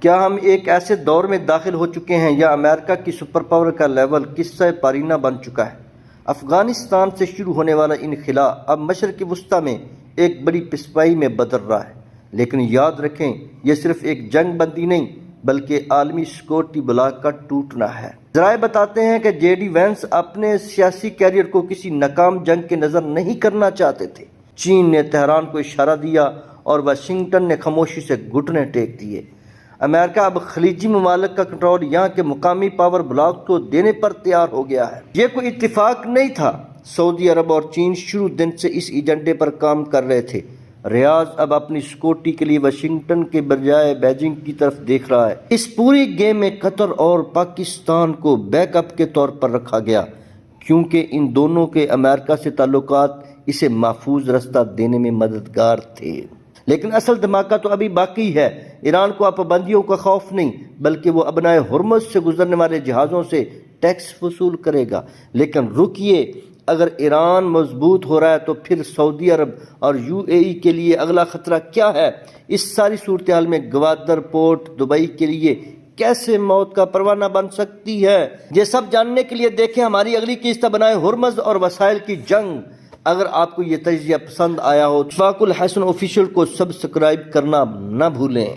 کیا ہم ایک ایسے دور میں داخل ہو چکے ہیں یا امریکہ کی سپر پاور کا لیول قصہ پارینہ بن چکا ہے؟ افغانستان سے شروع ہونے والا انخلا اب مشرق وسطیٰ میں ایک بڑی پسپائی میں بدل رہا ہے، لیکن یاد رکھیں یہ صرف ایک جنگ بندی نہیں بلکہ عالمی سیکورٹی بلاک کا ٹوٹنا ہے۔ ذرائع بتاتے ہیں کہ جے ڈی وینس اپنے سیاسی کیریئر کو کسی ناکام جنگ کے نظر نہیں کرنا چاہتے تھے۔ چین نے تہران کو اشارہ دیا اور واشنگٹن نے خاموشی سے گھٹنے ٹیک دیے۔ امریکہ اب خلیجی ممالک کا کنٹرول یہاں کے مقامی پاور بلاک کو دینے پر تیار ہو گیا ہے۔ یہ کوئی اتفاق نہیں تھا، سعودی عرب اور چین شروع دن سے اس ایجنڈے پر کام کر رہے تھے۔ ریاض اب اپنی سیکورٹی کے لیے واشنگٹن کے بجائے بیجنگ کی طرف دیکھ رہا ہے۔ اس پوری گیم میں قطر اور پاکستان کو بیک اپ کے طور پر رکھا گیا، کیونکہ ان دونوں کے امریکہ سے تعلقات اسے محفوظ رستہ دینے میں مددگار تھے۔ لیکن اصل دھماکہ تو ابھی باقی ہے۔ ایران کو اب پابندیوں کا خوف نہیں، بلکہ وہ ابنائے ہرمز سے گزرنے والے جہازوں سے ٹیکس وصول کرے گا۔ لیکن رکیے، اگر ایران مضبوط ہو رہا ہے تو پھر سعودی عرب اور یو اے ای کے لیے اگلا خطرہ کیا ہے؟ اس ساری صورتحال میں گوادر پورٹ دبئی کے لیے کیسے موت کا پروانہ بن سکتی ہے؟ یہ سب جاننے کے لیے دیکھیں ہماری اگلی قسط بنائے ہرمز اور وسائل کی جنگ۔ اگر آپ کو یہ تجزیہ پسند آیا ہو تو اشفاق الحسن آفیشیل کو سبسکرائب کرنا نہ بھولیں۔